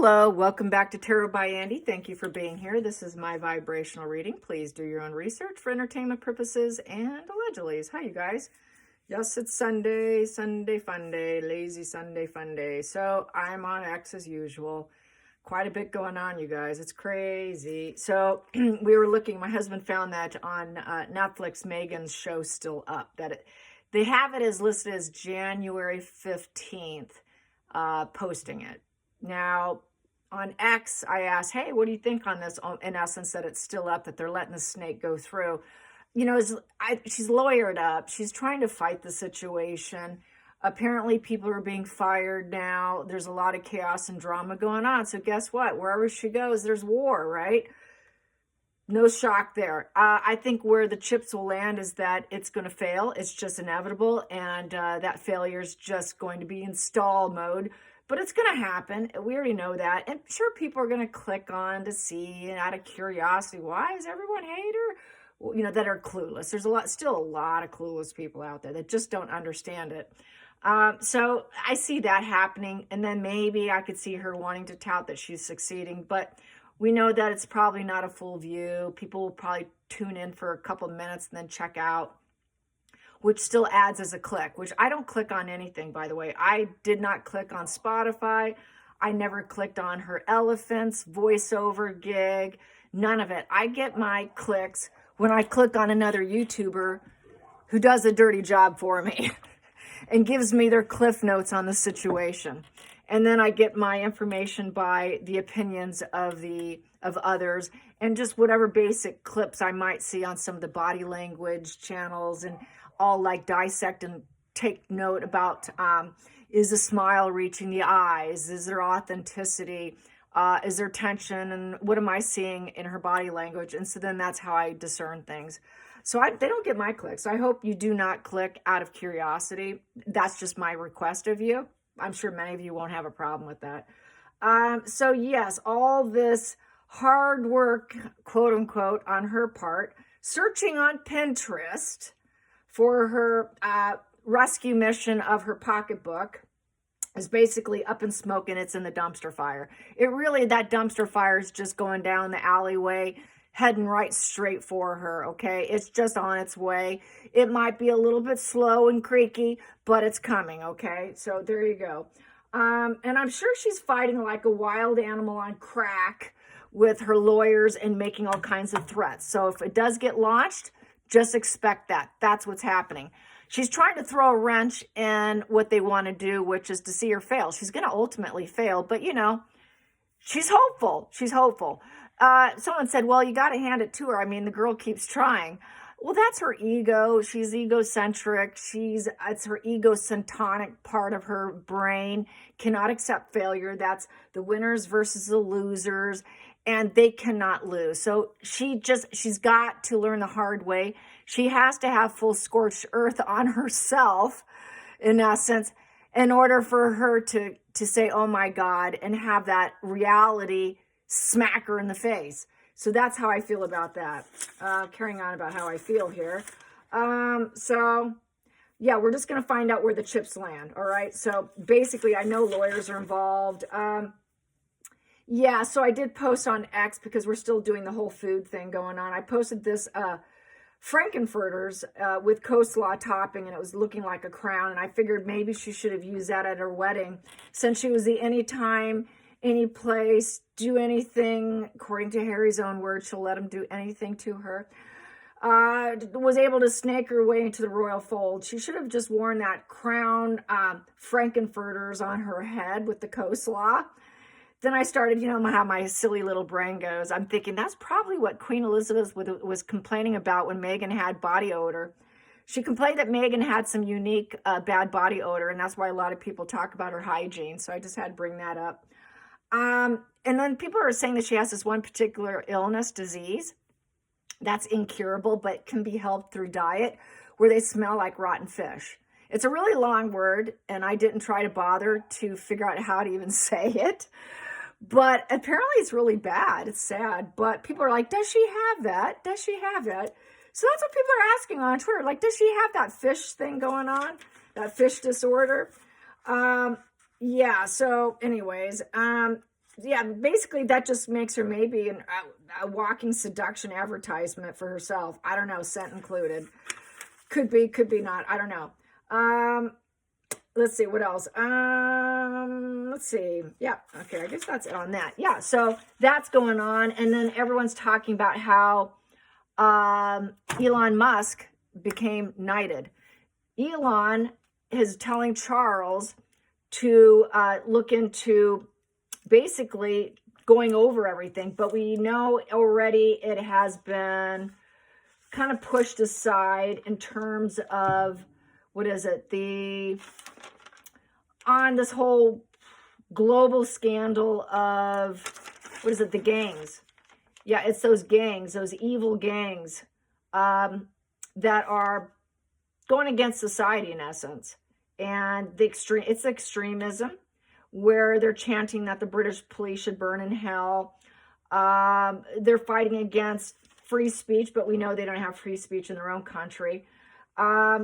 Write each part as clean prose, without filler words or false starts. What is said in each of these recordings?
Hello, welcome back to Tarot by Andy. Thank you for being here. This is my vibrational reading. Please do your own research for entertainment purposes and allegedly. Hi, you guys. Yes, it's Sunday, Sunday fun day, lazy Sunday fun day. So I'm on X as usual. Quite a bit going on, you guys. It's crazy. So we were looking, my husband found that on Netflix, Megan's show still up. They have it as listed as January 15th, posting it. Now, on X, I asked, hey, what do you think on this? In essence, that it's still up, that they're letting the snake go through. You know, she's lawyered up. She's trying to fight the situation. Apparently, people are being fired now. There's a lot of chaos and drama going on. So guess what? Wherever she goes, there's war, right? No shock there. I think where the chips will land is that it's going to fail. It's just inevitable. And that failure is just going to be in stall mode. But it's going to happen. We already know that. And sure, people are going to click on to see, and out of curiosity, why does everyone hate her? Well, you know, that are clueless. There's still a lot of clueless people out there that just don't understand it. So I see that happening. And then maybe I could see her wanting to tout that she's succeeding. But we know that it's probably not a full view. People will probably tune in for a couple of minutes and then check out, which still adds as a click, which I don't click on anything, by the way. I did not click on Spotify. I never clicked on her elephants, voiceover gig, none of it. I get my clicks when I click on another YouTuber who does a dirty job for me and gives me their cliff notes on the situation. And then I get my information by the opinions of others and just whatever basic clips I might see on some of the body language channels, and all like dissect and take note about, is the smile reaching the eyes? Is there authenticity? Is there tension? And what am I seeing in her body language? And so then that's how I discern things. So they don't get my clicks. I hope you do not click out of curiosity. That's just my request of you. I'm sure many of you won't have a problem with that. So yes, all this hard work, quote unquote, on her part, searching on Pinterest for her rescue mission of her pocketbook is basically up in smoke, and it's in the dumpster fire. That dumpster fire is just going down the alleyway, heading right straight for her, okay? It's just on its way. It might be a little bit slow and creaky, but it's coming, okay? So there you go. And I'm sure she's fighting like a wild animal on crack with her lawyers and making all kinds of threats. So if it does get launched, just expect that. That's what's happening. She's trying to throw a wrench in what they want to do, which is to see her fail. She's going to ultimately fail, but you know, she's hopeful. She's hopeful. Someone said, well, you got to hand it to her. I mean, the girl keeps trying. Well, that's her ego. She's egocentric. It's her egocentronic part of her brain, cannot accept failure. That's the winners versus the losers, and they cannot lose. So she's got to learn the hard way. She has to have full scorched earth on herself, in essence, in order for her to say, oh my God, and have that reality smack her in the face. So that's how I feel about that. Carrying on about how I feel here. So yeah, we're just going to find out where the chips land. All right. So basically, I know lawyers are involved. Yeah, so I did post on X because we're still doing the whole food thing going on. I posted this Frankenfurters with coleslaw topping, and it was looking like a crown. And I figured maybe she should have used that at her wedding, since she was the anytime, any place, do anything, according to Harry's own words, she'll let him do anything to her. Was able to snake her way into the royal fold. She should have just worn that crown Frankenfurters on her head with the coleslaw. Then I started, you know how my silly little brain goes. I'm thinking that's probably what Queen Elizabeth was complaining about when Meghan had body odor. She complained that Meghan had some unique bad body odor, and that's why a lot of people talk about her hygiene. So I just had to bring that up. And then people are saying that she has this one particular illness, disease, that's incurable, but can be helped through diet, where they smell like rotten fish. It's a really long word, and I didn't try to bother to figure out how to even say it. But apparently it's really bad. It's sad. But people are like, does she have that? Does she have that? So that's what people are asking on Twitter. Like, does she have that fish thing going on? That fish disorder? Yeah, so anyways, yeah, basically that just makes her maybe a walking seduction advertisement for herself. I don't know, scent included. Could be not. I don't know. Let's see, what else? Let's see. Yeah, okay, I guess that's it on that. Yeah, so that's going on. And then everyone's talking about how Elon Musk became knighted. Elon is telling Charles to look into basically going over everything, but we know already it has been kind of pushed aside in terms of, what is it, on this whole global scandal of, what is it, the gangs. Yeah, it's those gangs, those evil gangs that are going against society in essence. And it's extremism, where they're chanting that the British police should burn in hell. They're fighting against free speech, but we know they don't have free speech in their own country.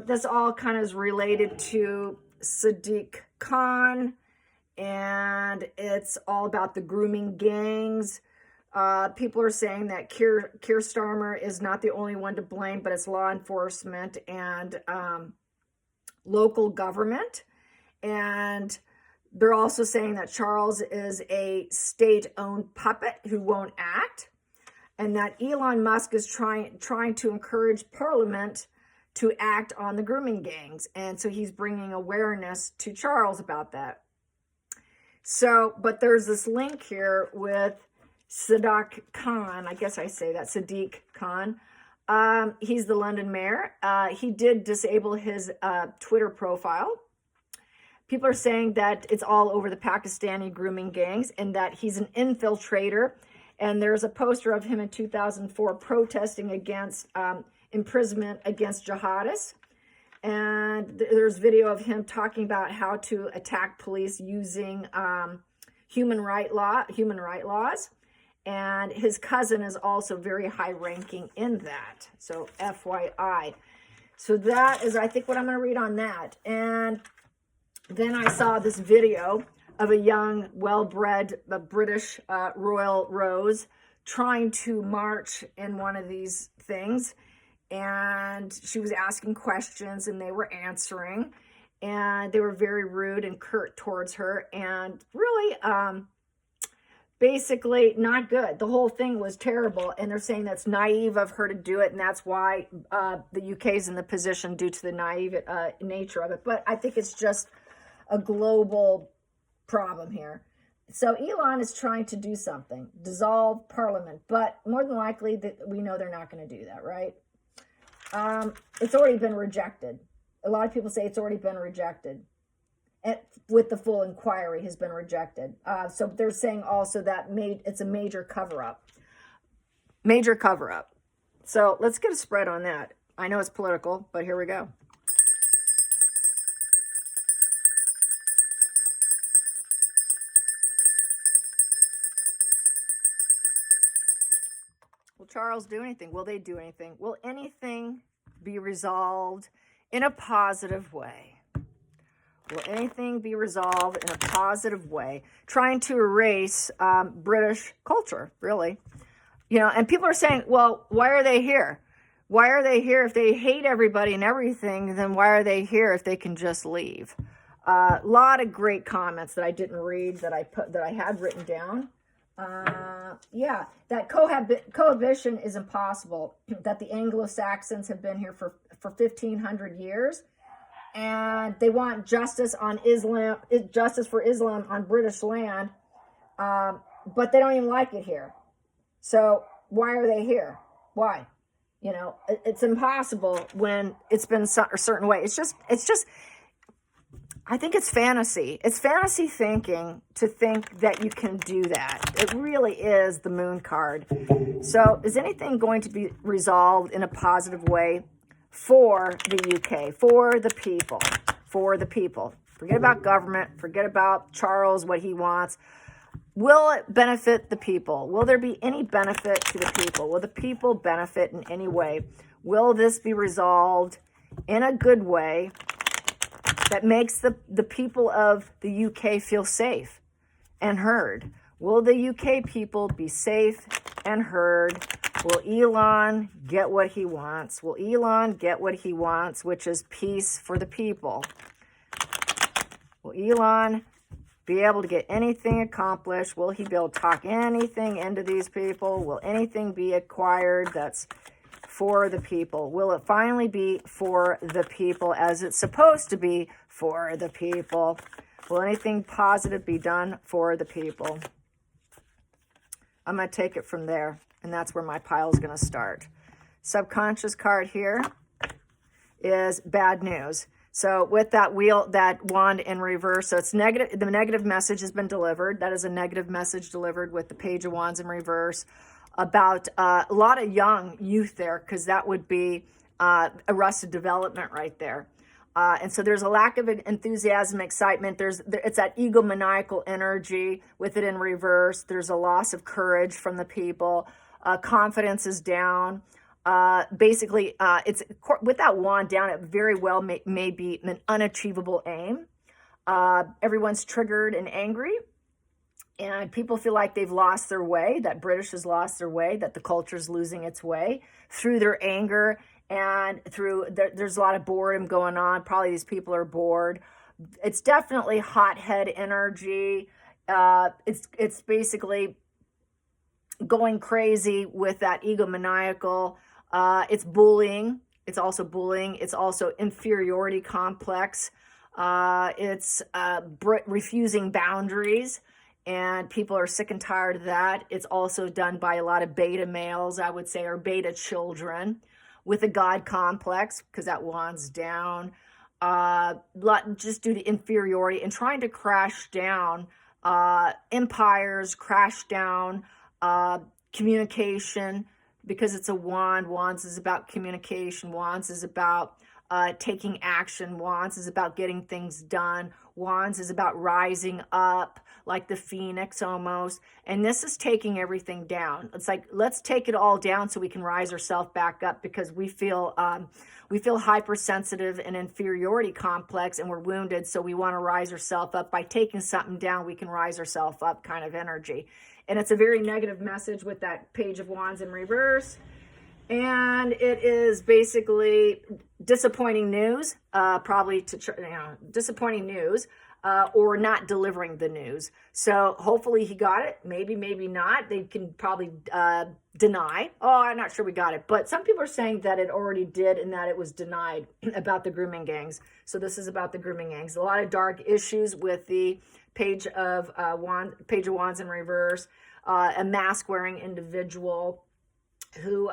This all kind of is related to Sadiq Khan, and it's all about the grooming gangs. People are saying that Keir Starmer is not the only one to blame, but it's law enforcement and local government. And they're also saying that Charles is a state-owned puppet who won't act, and that Elon Musk is trying to encourage Parliament to act on the grooming gangs. And so he's bringing awareness to Charles about that. So, but there's this link here with Sadiq Khan. I guess I say that, Sadiq Khan. He's the London mayor. He did disable his Twitter profile. People are saying that it's all over the Pakistani grooming gangs and that he's an infiltrator. And there's a poster of him in 2004 protesting against imprisonment against jihadists. And there's video of him talking about how to attack police using human right laws. And his cousin is also very high ranking in that. So FYI. So that is, I think, what I'm going to read on that. And then I saw this video of a young, well-bred British royal rose trying to march in one of these things. And she was asking questions and they were answering. And they were very rude and curt towards her. And really, basically not good. The whole thing was terrible. And they're saying that's naive of her to do it. And that's why the UK is in the position due to the naive nature of it. But I think it's just a global problem here. So Elon is trying to do something, dissolve Parliament, but more than likely we know they're not going to do that, right? It's already been rejected. A lot of people say it's already been rejected. With the full inquiry has been rejected. So they're saying also that it's a major cover-up. Major cover-up. So let's get a spread on that. I know it's political, but here we go. Will Charles do anything? Will they do anything? Will anything be resolved in a positive way? Will anything be resolved in a positive way? Trying to erase British culture, really. You know, and people are saying, well, why are they here? Why are they here? If they hate everybody and everything, then why are they here if they can just leave? A lot of great comments that I didn't read that I had written down. Yeah, that cohabitation is impossible, that the Anglo-Saxons have been here for 1,500 years, and they want justice for Islam on British land, but they don't even like it here. So why are they here? Why? You know, it's impossible when it's been a certain way. It's just, I think it's fantasy. It's fantasy thinking to think that you can do that. It really is the moon card. So is anything going to be resolved in a positive way for the UK, for the people, for the people? Forget about government. Forget about Charles, what he wants. Will it benefit the people? Will there be any benefit to the people? Will the people benefit in any way? Will this be resolved in a good way that makes the people of the UK feel safe and heard? Will the UK people be safe and heard? Will Elon get what he wants? Will Elon get what he wants, which is peace for the people? Will Elon be able to get anything accomplished? Will he be able to talk anything into these people? Will anything be acquired that's for the people? Will it finally be for the people as it's supposed to be for the people? Will anything positive be done for the people? I'm going to take it from there, and that's where my pile is going to start. Subconscious card here is bad news. So with that wheel, that wand in reverse, so it's negative. The negative message has been delivered. That is a negative message delivered with the Page of Wands in reverse about a lot of young youth there, because that would be arrested development right there. And so there's a lack of enthusiasm, excitement. It's that egomaniacal energy with it in reverse. There's a loss of courage from the people. Confidence is down. Basically, it's with that wand down, it very well may be an unachievable aim. Everyone's triggered and angry. And people feel like they've lost their way, that British has lost their way, that the culture is losing its way through their anger. And there's a lot of boredom going on. Probably these people are bored. It's definitely hothead energy. It's basically going crazy with that egomaniacal. It's bullying. It's also bullying. It's also inferiority complex. It's refusing boundaries. And people are sick and tired of that. It's also done by a lot of beta males, I would say, or beta children, with a God complex, because that wand's down, just due to inferiority and trying to crash down empires, crash down communication, because it's a wand. Wands is about communication. Wands is about taking action. Wands is about getting things done. Wands is about rising up like the phoenix almost. And this is taking everything down. It's like, let's take it all down so we can rise ourselves back up, because we feel hypersensitive and inferiority complex, and we're wounded. So we want to rise ourselves up. By taking something down, we can rise ourselves up kind of energy. And it's a very negative message with that Page of Wands in reverse. And it is basically disappointing news, disappointing news, or not delivering the news. So hopefully he got it. Maybe, maybe not. They can probably deny. Oh, I'm not sure we got it. But some people are saying that it already did and that it was denied about the grooming gangs. So this is about the grooming gangs. A lot of dark issues with the Page of Wands in reverse. A mask-wearing individual who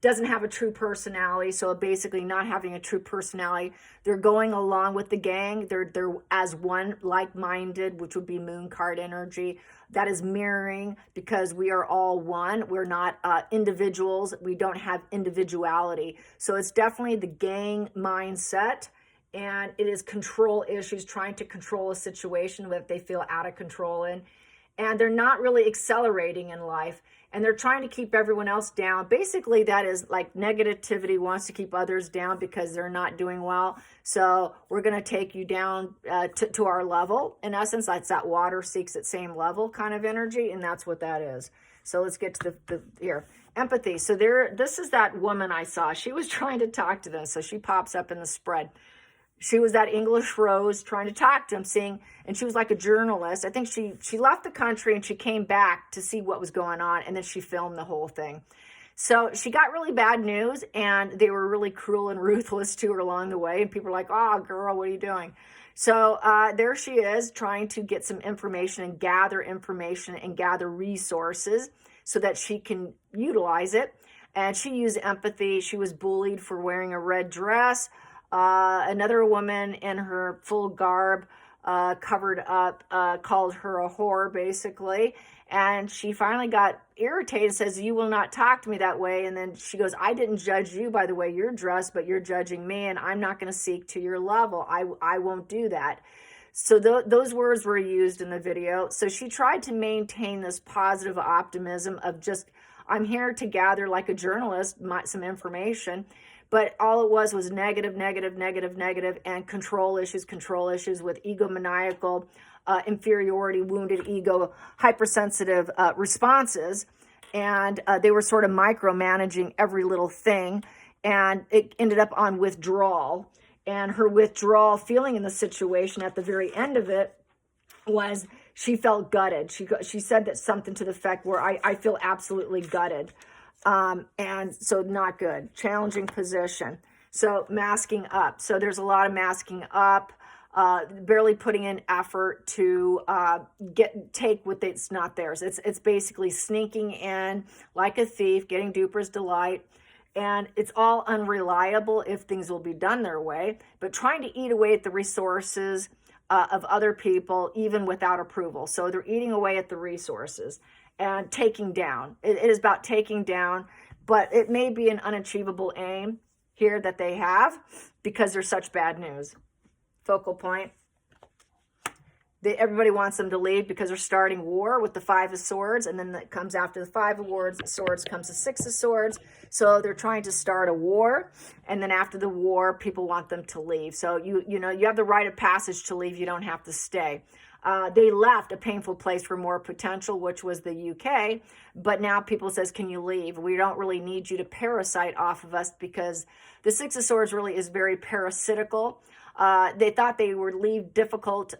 doesn't have a true personality. So basically not having a true personality. They're going along with the gang. They're as one, like-minded, which would be moon card energy. That is mirroring, because we are all one. We're not individuals. We don't have individuality. So it's definitely the gang mindset. And it is control issues, trying to control a situation that they feel out of control in. And they're not really accelerating in life. And they're trying to keep everyone else down. Basically, that is like negativity wants to keep others down because they're not doing well. So we're going to take you down to our level. In essence, that's that water seeks its same level kind of energy. And that's what that is. So let's get to the here. Empathy. So this is that woman I saw. She was trying to talk to them. So she pops up in the spread. She was that English Rose trying to talk to him, and she was like a journalist. I think she left the country and she came back to see what was going on, and then she filmed the whole thing. So she got really bad news, and they were really cruel and ruthless to her along the way, and people were like, oh, girl, what are you doing? So there she is trying to get some information and gather resources so that she can utilize it. And she used empathy. She was bullied for wearing a red dress. Another woman in her full garb, covered up, called her a whore, basically. And she finally got irritated, says, you will not talk to me that way. And then she goes, I didn't judge you by the way you're dressed, but you're judging me, and I'm not going to seek to your level. I won't do that. So those words were used in the video. So she tried to maintain this positive optimism of just, I'm here to gather, like a journalist, some information. But all it was negative, and control issues with egomaniacal inferiority, wounded ego, hypersensitive responses. And they were sort of micromanaging every little thing. And it ended up on withdrawal. And her withdrawal feeling in the situation at the very end of it was she felt gutted. She said that something to the effect where I feel absolutely gutted. And so not good, challenging position. So masking up. So there's a lot of masking up, barely putting in effort to take what it's not theirs. It's basically sneaking in like a thief, getting duper's delight. And it's all unreliable if things will be done their way, but trying to eat away at the resources of other people, even without approval. So they're eating away at the resources and taking down. It is about taking down, but it may be an unachievable aim here that they have because there's such bad news. Focal point. Everybody wants them to leave because they're starting war with the Five of Swords, and then it comes after the Five of Swords comes the Six of Swords. So they're trying to start a war, and then after the war, people want them to leave. So you know you have the right of passage to leave. You don't have to stay. They left a painful place for more potential, which was the UK, but now people says, can you leave? We don't really need you to parasite off of us because the Six of Swords really is very parasitical. They thought they would leave difficult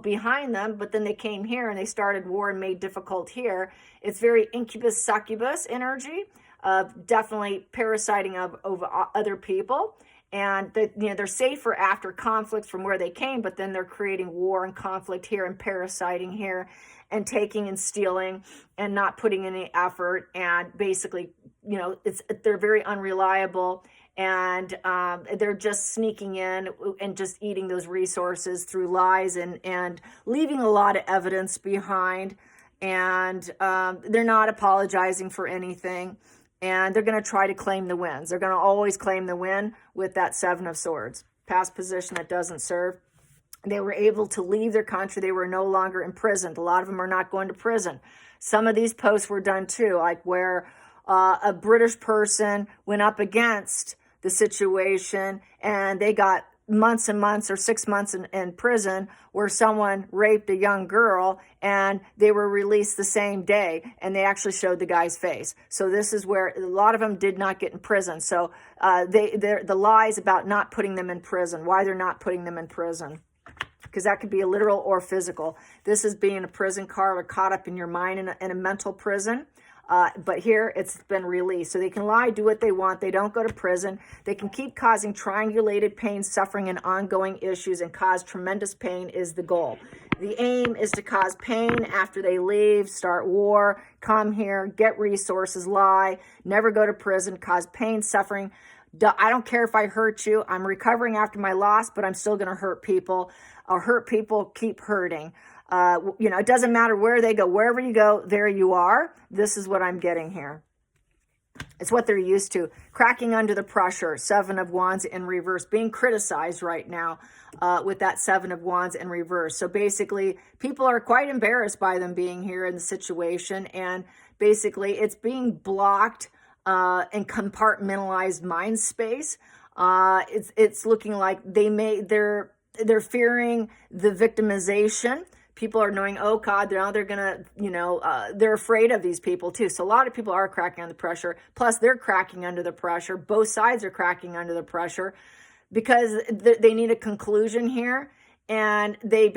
behind them, but then they came here and they started war and made difficult here. It's very incubus succubus energy of definitely parasiting over other people, and they're safer after conflicts from where they came, but then they're creating war and conflict here and parasiting here and taking and stealing and not putting any effort, and basically they're very unreliable. And they're just sneaking in and just eating those resources through lies and leaving a lot of evidence behind. And they're not apologizing for anything. And they're going to try to claim the wins. They're going to always claim the win with that Seven of Swords. Past position that doesn't serve. They were able to leave their country. They were no longer imprisoned. A lot of them are not going to prison. Some of these posts were done too, like where a British person went up against the situation and they got months and months or 6 months in prison, where someone raped a young girl and they were released the same day, and they actually showed the guy's face. So this is where a lot of them did not get in prison. So the lies about not putting them in prison, why they're not putting them in prison, because that could be a literal or physical. This is being a prison card or caught up in your mind in a mental prison. But here it's been released. So they can lie, do what they want. They don't go to prison. They can keep causing triangulated pain, suffering, and ongoing issues, and cause tremendous pain is the goal. The aim is to cause pain after they leave, start war, come here, get resources, lie, never go to prison, cause pain, suffering. I don't care if I hurt you. I'm recovering after my loss, but I'm still going to hurt people. I'll hurt people, keep hurting. It doesn't matter where they go. Wherever you go, there you are. This is what I'm getting here. It's what they're used to. Cracking under the pressure. Seven of Wands in reverse. Being criticized right now with that Seven of Wands in reverse. So basically, people are quite embarrassed by them being here in the situation. And basically, it's being blocked in compartmentalized mind space. It's looking like they're fearing the victimization. People are knowing, oh God, now they're going to, they're afraid of these people too. So a lot of people are cracking under the pressure. Plus they're cracking under the pressure. Both sides are cracking under the pressure because they need a conclusion here. And they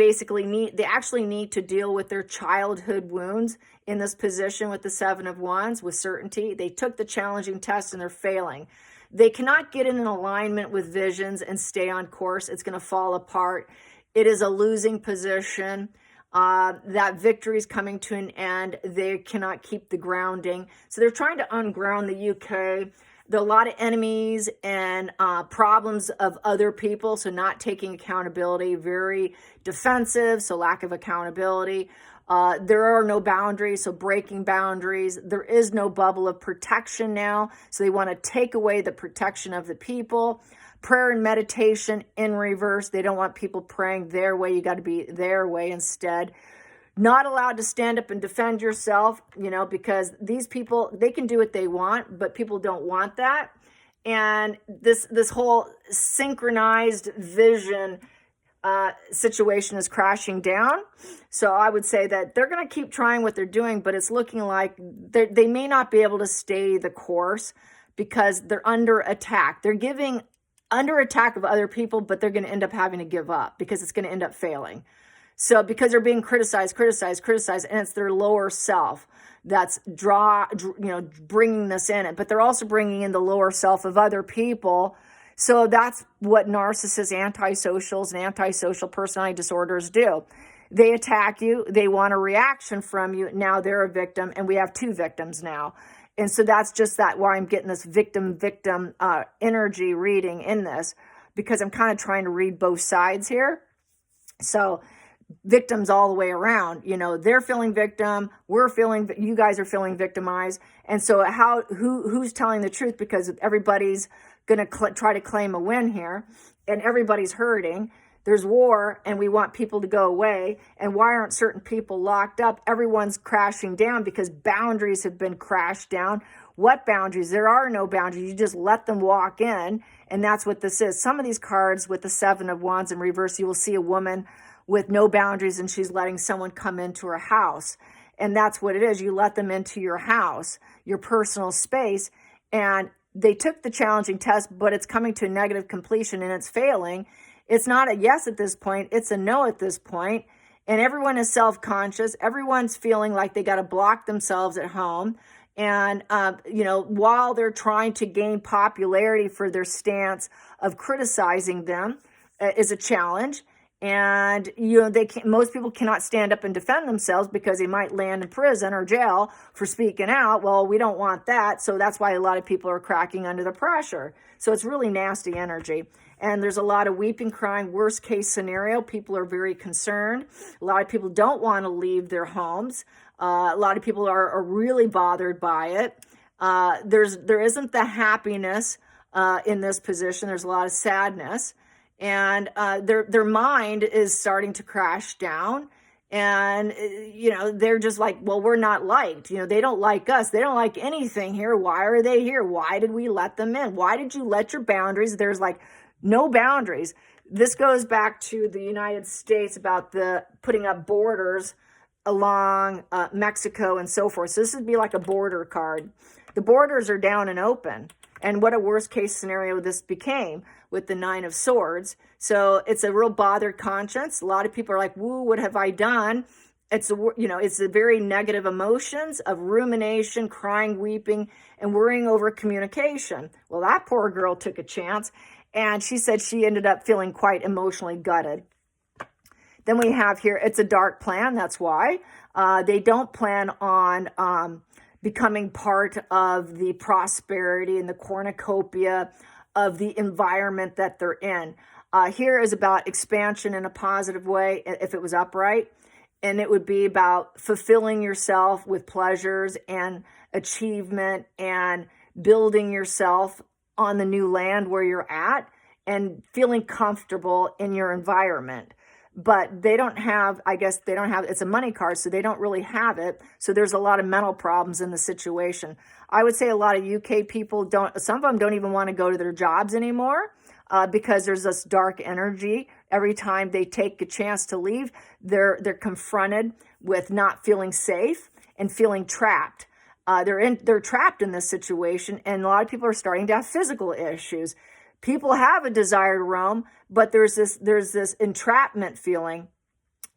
actually need to deal with their childhood wounds in this position with the Seven of Wands with certainty. They took the challenging test and they're failing. They cannot get in an alignment with visions and stay on course. It's going to fall apart. It is a losing position. That victory is coming to an end. They cannot keep the grounding. So they're trying to unground the UK. There are a lot of enemies and problems of other people. So not taking accountability, very defensive. So lack of accountability. There are no boundaries. So breaking boundaries. There is no bubble of protection now. So they want to take away the protection of the people. Prayer and meditation in reverse. They don't want people praying their way. You got to be their way instead. Not allowed to stand up and defend yourself, because these people, they can do what they want, but people don't want that. And this whole synchronized vision situation is crashing down. So I would say that they're going to keep trying what they're doing, but it's looking like they may not be able to stay the course because they're under attack. They're giving under attack of other people, but they're going to end up having to give up because it's going to end up failing. So because they're being criticized, and it's their lower self that's bringing this in. But they're also bringing in the lower self of other people. So that's what narcissists, antisocials, and antisocial personality disorders do. They attack you. They want a reaction from you. Now they're a victim, and we have two victims now. And so that's just why I'm getting this victim energy reading in this, because I'm kind of trying to read both sides here. So victims all the way around, they're feeling victim. You guys are feeling victimized. And so who's telling the truth? Because everybody's going to try to claim a win here, and everybody's hurting. There's war, and we want people to go away. And why aren't certain people locked up? Everyone's crashing down because boundaries have been crashed down. What boundaries? There are no boundaries. You just let them walk in, and that's what this is. Some of these cards with the Seven of Wands in reverse, you will see a woman with no boundaries, and she's letting someone come into her house. And that's what it is. You let them into your house, your personal space, and they took the challenging test, but it's coming to a negative completion and it's failing. It's not a yes at this point. It's a no at this point. And everyone is self-conscious. Everyone's feeling like they got to block themselves at home. And, while they're trying to gain popularity for their stance of criticizing them is a challenge. And, most people cannot stand up and defend themselves because they might land in prison or jail for speaking out. Well, we don't want that. So that's why a lot of people are cracking under the pressure. So it's really nasty energy. And there's a lot of weeping, crying, worst case scenario. People are very concerned. A lot of people don't want to leave their homes. A lot of people are really bothered by it. There isn't the happiness in this position. There's a lot of sadness. And their mind is starting to crash down. And, they're just like, well, we're not liked. They don't like us. They don't like anything here. Why are they here? Why did we let them in? Why did you let your boundaries? There's no boundaries. This goes back to the United States about the putting up borders along Mexico and so forth. So this would be like a border card. The borders are down and open. And what a worst case scenario this became with the Nine of Swords. So it's a real bothered conscience. A lot of people are like, woo, what have I done? It's the very negative emotions of rumination, crying, weeping, and worrying over communication. Well, that poor girl took a chance, and she said she ended up feeling quite emotionally gutted. Then we have here, it's a dark plan. That's why they don't plan on becoming part of the prosperity and the cornucopia of the environment that they're in. Here is about expansion in a positive way, if it was upright. And it would be about fulfilling yourself with pleasures and achievement and building yourself on the new land where you're at and feeling comfortable in your environment. But they don't have, it's a money card, so they don't really have it. So there's a lot of mental problems in the situation. I would say a lot of UK people some of them don't even want to go to their jobs anymore because there's this dark energy. Every time they take a chance to leave, they're confronted with not feeling safe and feeling trapped. They're trapped in this situation, and a lot of people are starting to have physical issues. People have a desire to roam, but there's this entrapment feeling.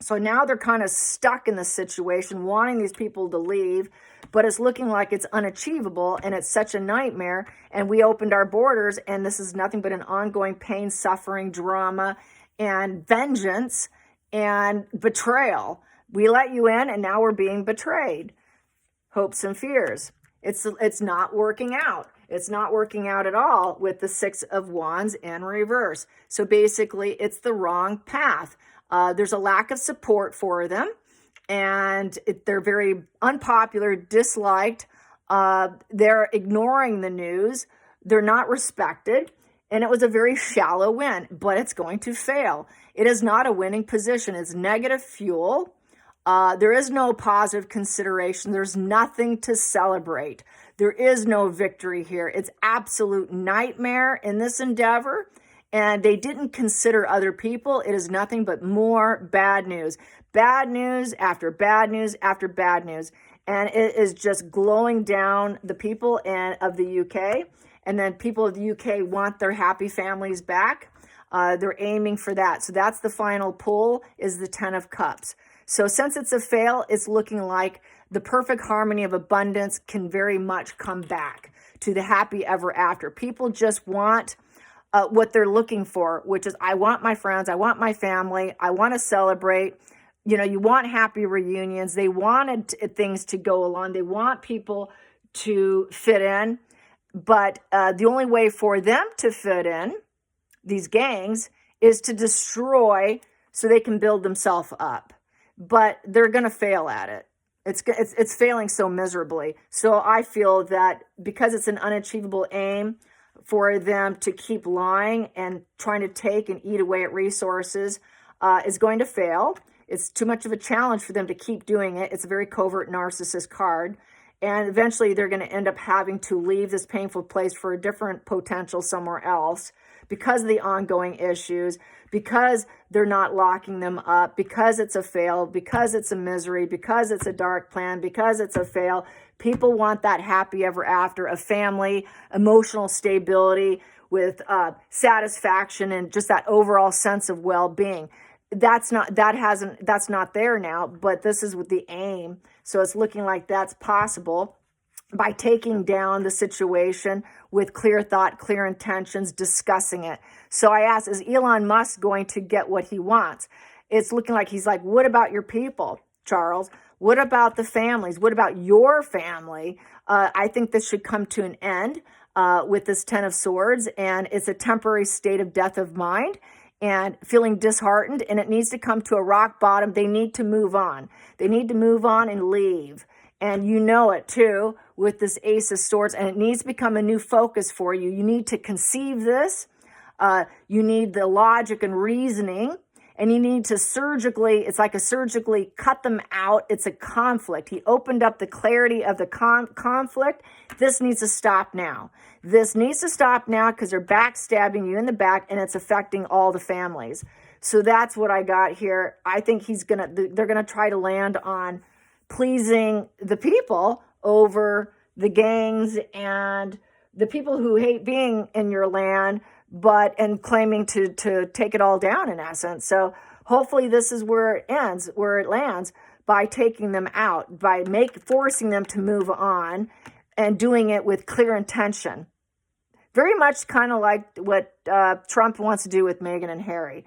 So now they're kind of stuck in this situation, wanting these people to leave, but it's looking like it's unachievable, and it's such a nightmare. And we opened our borders, and this is nothing but an ongoing pain, suffering, drama, and vengeance, and betrayal. We let you in, and now we're being betrayed. Hopes and fears. It's not working out. It's not working out at all with the Six of Wands in reverse. So basically, it's the wrong path. There's a lack of support for them, and they're very unpopular, disliked. They're ignoring the news. They're not respected, and it was a very shallow win, but it's going to fail. It is not a winning position. It's negative fuel. There is no positive consideration. There's nothing to celebrate. There is no victory here. It's absolute nightmare in this endeavor. and they didn't consider other people, it is nothing but more bad news. Bad news after bad news after bad news. And it is just glowing down the people of the UK. And then people of the UK want their happy families back. They're aiming for that. So that's the final pull, is the 10 of Cups. So since it's a fail, it's looking like the perfect harmony of abundance can very much come back to the happy ever after. People just want what they're looking for, which is, I want my friends, I want my family, I want to celebrate. You know, you want happy reunions. They wanted things to go along. They want people to fit in. But the only way for them to fit in, these gangs, is to destroy so they can build themselves up. But they're going to fail at it. It's failing so miserably. So I feel that because it's an unachievable aim for them to keep lying and trying to take and eat away at resources, is going to fail. It's too much of a challenge for them to keep doing it. It's a very covert narcissist card. And eventually they're going to end up having to leave this painful place for a different potential somewhere else because of the ongoing issues, because they're not locking them up, because it's a fail, because it's a misery, because it's a dark plan, because it's a fail. People want that happy ever after, a family, emotional stability with satisfaction and just that overall sense of well-being. That's not there now, but this is with the aim. So it's looking like that's possible by taking down the situation with clear thought, clear intentions, discussing it. So I asked, is Elon Musk going to get what he wants? It's looking like he's like, what about your people, Charles? What about the families? What about your family? I think this should come to an end with this 10 of Swords, and it's a temporary state of death of mind and feeling disheartened, and it needs to come to a rock bottom. They need to move on. They need to move on and leave. And you know it too with this Ace of Swords, and it needs to become a new focus for you. You need to conceive this. You need the logic and reasoning, and you need to it's like a surgically cut them out. It's a conflict. He opened up the clarity of the conflict. This needs to stop now. This needs to stop now because they're backstabbing you in the back, and it's affecting all the families. So that's what I got here. I think they're gonna try to land on pleasing the people over the gangs and the people who hate being in your land, and claiming to take it all down in essence. So hopefully this is where it lands, by taking them out, by forcing them to move on and doing it with clear intention. Very much kind of like what Trump wants to do with Meghan and Harry.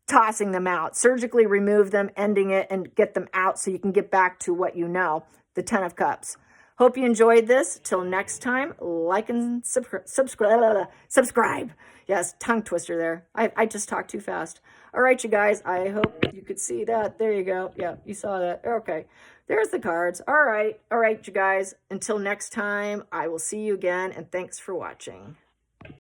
Tossing them out, surgically remove them, ending it, and get them out so you can get back to what you know, the 10 of Cups. Hope you enjoyed this. Till next time, like and subscribe. Yes, tongue twister there. I just talked too fast. All right, you guys, I hope you could see that. There you go. Yeah, you saw that. Okay, there's the cards. All right, you guys. Until next time, I will see you again, and thanks for watching.